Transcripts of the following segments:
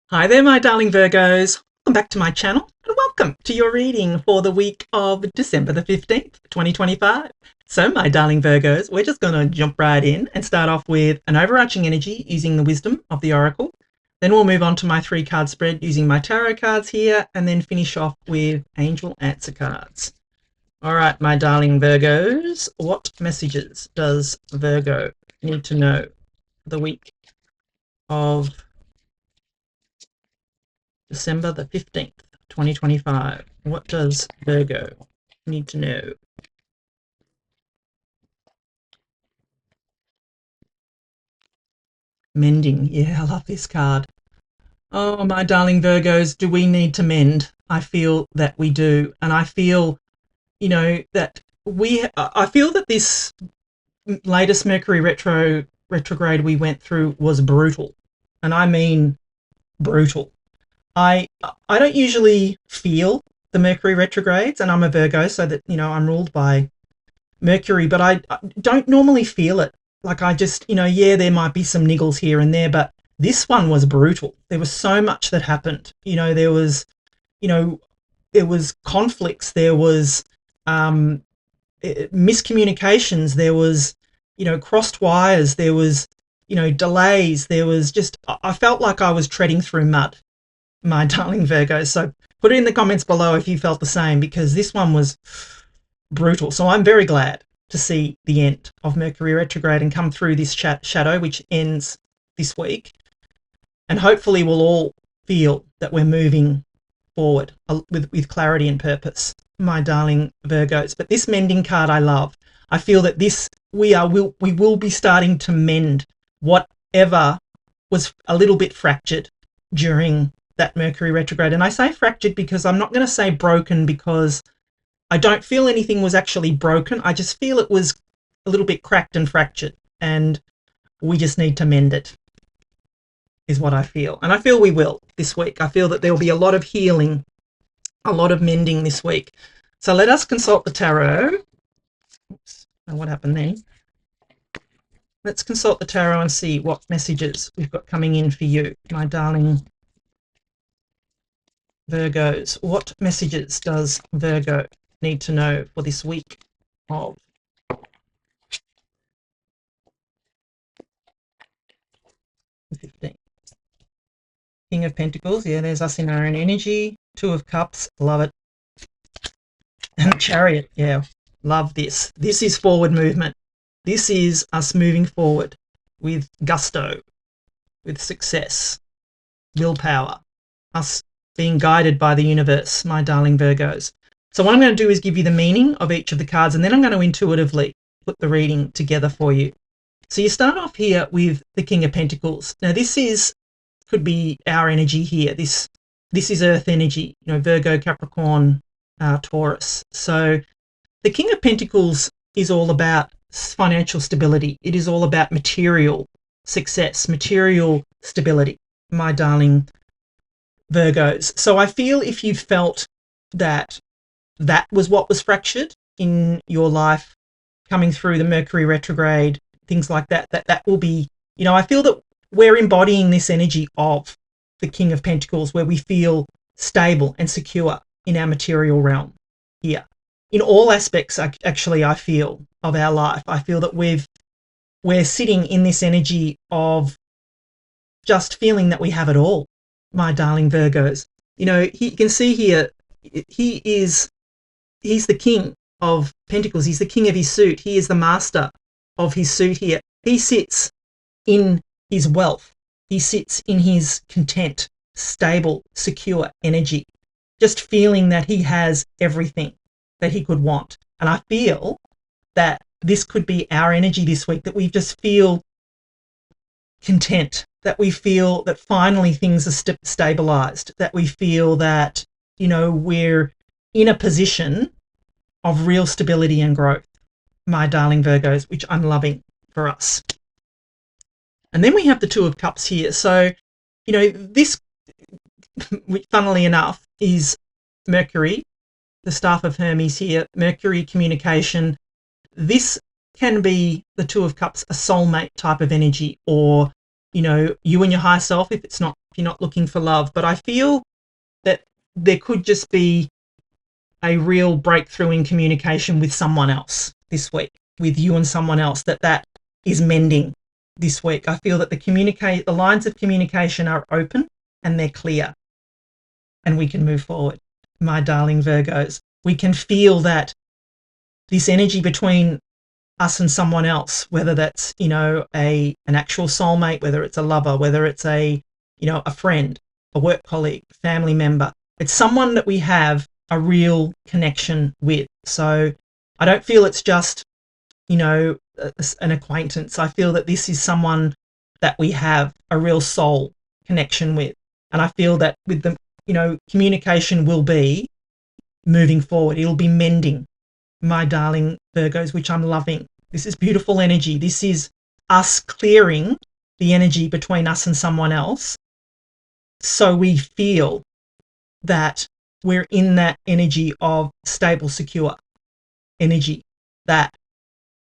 Hi there, my darling Virgos. Welcome back to my channel and welcome to your reading for the week of December the 15th, 2025. So, my darling Virgos, we're just going to jump right in and start off with an overarching energy using the wisdom of the Oracle. Then we'll move on to my 3-card spread using my tarot cards here and then finish off with angel answer cards. All right, my darling Virgos, what messages does Virgo need to know for the week of December the 15th, 2025. What does Virgo need to know? Mending. Yeah, I love this card. Oh, my darling Virgos, do we need to mend? I feel that we do. And I feel, that I feel that this latest Mercury retrograde we went through was brutal. And I mean brutal. I don't usually feel the Mercury retrogrades, and I'm a Virgo, so that I'm ruled by Mercury, but I don't normally feel it. Like I just, yeah, there might be some niggles here and there, but this one was brutal. There was so much that happened. There was, there was conflicts, there was miscommunications, there was, crossed wires, there was, delays, there was just, I felt like I was treading through mud, my darling Virgo. So put it in the comments below if you felt the same, because this one was brutal. So I'm very glad to see the end of Mercury retrograde and come through this shadow, which ends this week. And hopefully we'll all feel that we're moving forward with clarity and purpose, my darling Virgos. But this mending card I love. I feel that we will be starting to mend whatever was a little bit fractured during that Mercury retrograde. And I say fractured because I'm not going to say broken, because I don't feel anything was actually broken. I just feel it was a little bit cracked and fractured, and we just need to mend it, is what I feel. And I feel we will this week. I feel that there will be a lot of healing, a lot of mending this week. So let us consult the tarot. Oops, what happened then? Let's consult the tarot and see what messages we've got coming in for you, my darling Virgos. What messages does Virgo need to know for this week of the 15th? King of Pentacles, yeah, there's us in our own energy. 2 of Cups, love it. And Chariot, yeah, love this. This is forward movement. This is us moving forward with gusto, with success, willpower, us being guided by the universe, my darling Virgos. So what I'm going to do is give you the meaning of each of the cards, and then I'm going to intuitively put the reading together for you. So you start off here with the King of Pentacles. Now this could be our energy here. This is Earth energy, Virgo, Capricorn, Taurus. So the King of Pentacles is all about financial stability. It is all about material success, material stability, my darling Virgos. So I feel if you felt that was what was fractured in your life coming through the Mercury retrograde, things like that, that will be, I feel that we're embodying this energy of the King of Pentacles, where we feel stable and secure in our material realm here. In all aspects, actually, I feel, of our life, I feel that we're sitting in this energy of just feeling that we have it all, my darling Virgos. You can see here, he's the King of Pentacles. He's the king of his suit. He is the master of his suit here. He sits in his wealth. He sits in his content, stable, secure energy, just feeling that he has everything that he could want. And I feel that this could be our energy this week, that we just feel content, that we feel that finally things are stabilized, that we feel that, we're in a position of real stability and growth, my darling Virgos, which I'm loving for us. And then we have the 2 of Cups here. So, this, funnily enough, is Mercury, the staff of Hermes here, Mercury communication. This can be the 2 of Cups, a soulmate type of energy, or, you and your higher self, if it's not you're not looking for love, but I feel that there could just be a real breakthrough in communication with someone else this week, with you and someone else, that is mending this week. I feel that the lines of communication are open and they're clear, and we can move forward. My darling Virgos, we can feel that this energy between us and someone else, whether that's, an actual soulmate, whether it's a lover, whether it's a friend, a work colleague, family member, it's someone that we have a real connection with. So I don't feel it's just, an acquaintance. I feel that this is someone that we have a real soul connection with. And I feel that with the, communication will be moving forward. It'll be mending, my darling Virgos, which I'm loving. This is beautiful energy. This is us clearing the energy between us and someone else, so we feel that we're in that energy of stable, secure energy, that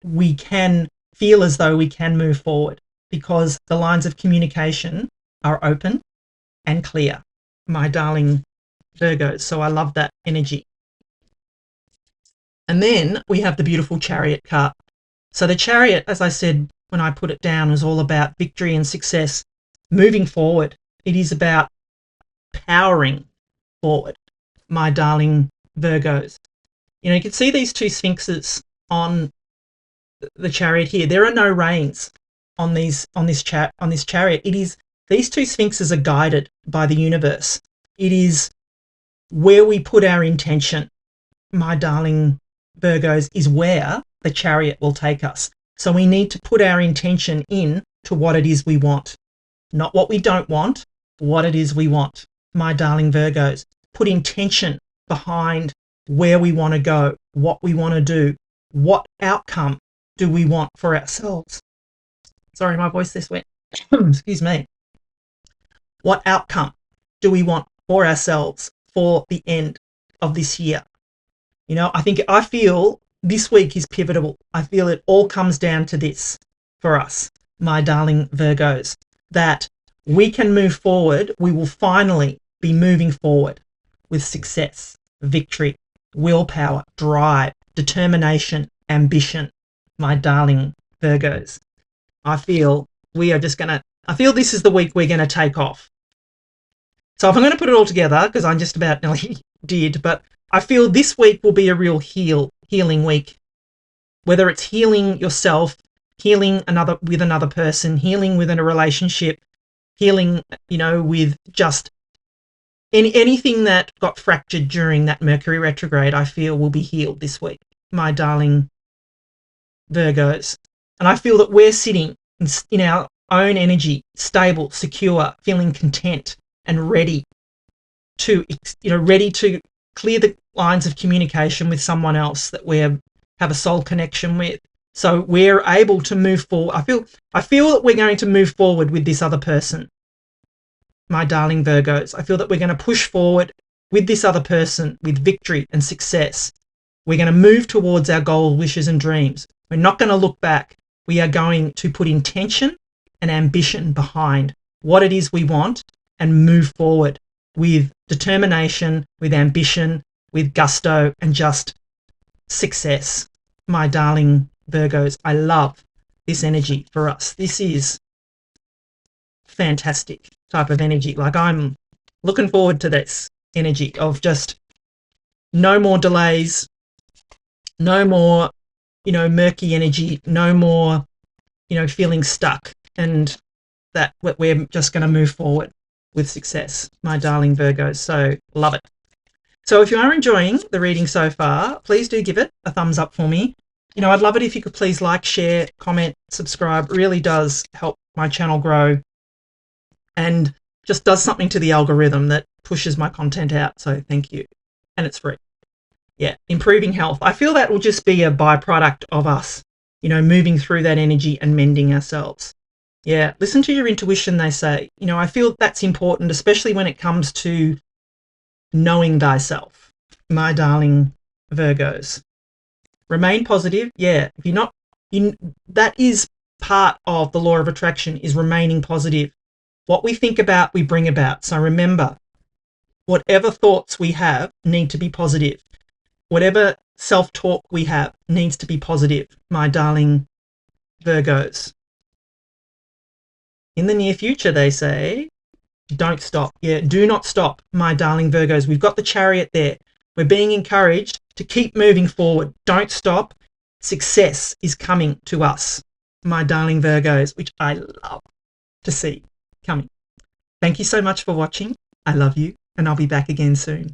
we can feel as though we can move forward because the lines of communication are open and clear, my darling Virgos. So I love that energy. And then we have the beautiful Chariot card. So the Chariot, as I said when I put it down, was all about victory and success, moving forward. It is about powering forward, my darling Virgos. You can see these two sphinxes on the Chariot here. There are no reins on this Chariot. It is, these two sphinxes are guided by the universe. It is where we put our intention, my darling Virgos, is where the Chariot will take us. So we need to put our intention in to what it is we want, not what we don't want, what it is we want, my darling Virgos. Put intention behind where we want to go, what we want to do, what outcome do we want for ourselves. Sorry, my voice this went. Excuse me. What outcome do we want for ourselves for the end of this year? I feel this week is pivotal. I feel it all comes down to this for us, my darling Virgos, that we can move forward. We will finally be moving forward with success, victory, willpower, drive, determination, ambition, my darling Virgos. I feel this is the week we're going to take off. So if I'm going to put it all together, because I just about nearly did, but I feel this week will be a real healing week, whether it's healing yourself, healing with another person, healing within a relationship, healing, with just anything that got fractured during that Mercury retrograde, I feel will be healed this week, my darling Virgos. And I feel that we're sitting in our own energy, stable, secure, feeling content and ready to clear the lines of communication with someone else that we have a soul connection with. So we're able to move forward. I feel that we're going to move forward with this other person, my darling Virgos. I feel that we're going to push forward with this other person with victory and success. We're going to move towards our goals, wishes and dreams. We're not going to look back. We are going to put intention and ambition behind what it is we want and move forward with determination, with ambition, with gusto and just success, my darling Virgos. I love this energy for us. This is fantastic type of energy. Like, I'm looking forward to this energy of just no more delays, no more, murky energy, no more, feeling stuck, and that we're just going to move forward with success, my darling Virgos. So love it. So if you are enjoying the reading so far, please do give it a thumbs up for me. I'd love it if you could please like, share, comment, subscribe. It really does help my channel grow and just does something to the algorithm that pushes my content out. So thank you. And it's free. Yeah, improving health. I feel that will just be a byproduct of us, moving through that energy and mending ourselves. Yeah, listen to your intuition, they say. I feel that's important, especially when it comes to knowing thyself, my darling Virgos. Remain positive. Yeah, if you're not, that is part of the law of attraction, is remaining positive. What we think about, we bring about. So remember, whatever thoughts we have need to be positive. Whatever self-talk we have needs to be positive, my darling Virgos. In the near future, they say, don't stop. Yeah, do not stop, my darling Virgos. We've got the Chariot there. We're being encouraged to keep moving forward. Don't stop. Success is coming to us, my darling Virgos, which I love to see coming. Thank you so much for watching. I love you, and I'll be back again soon.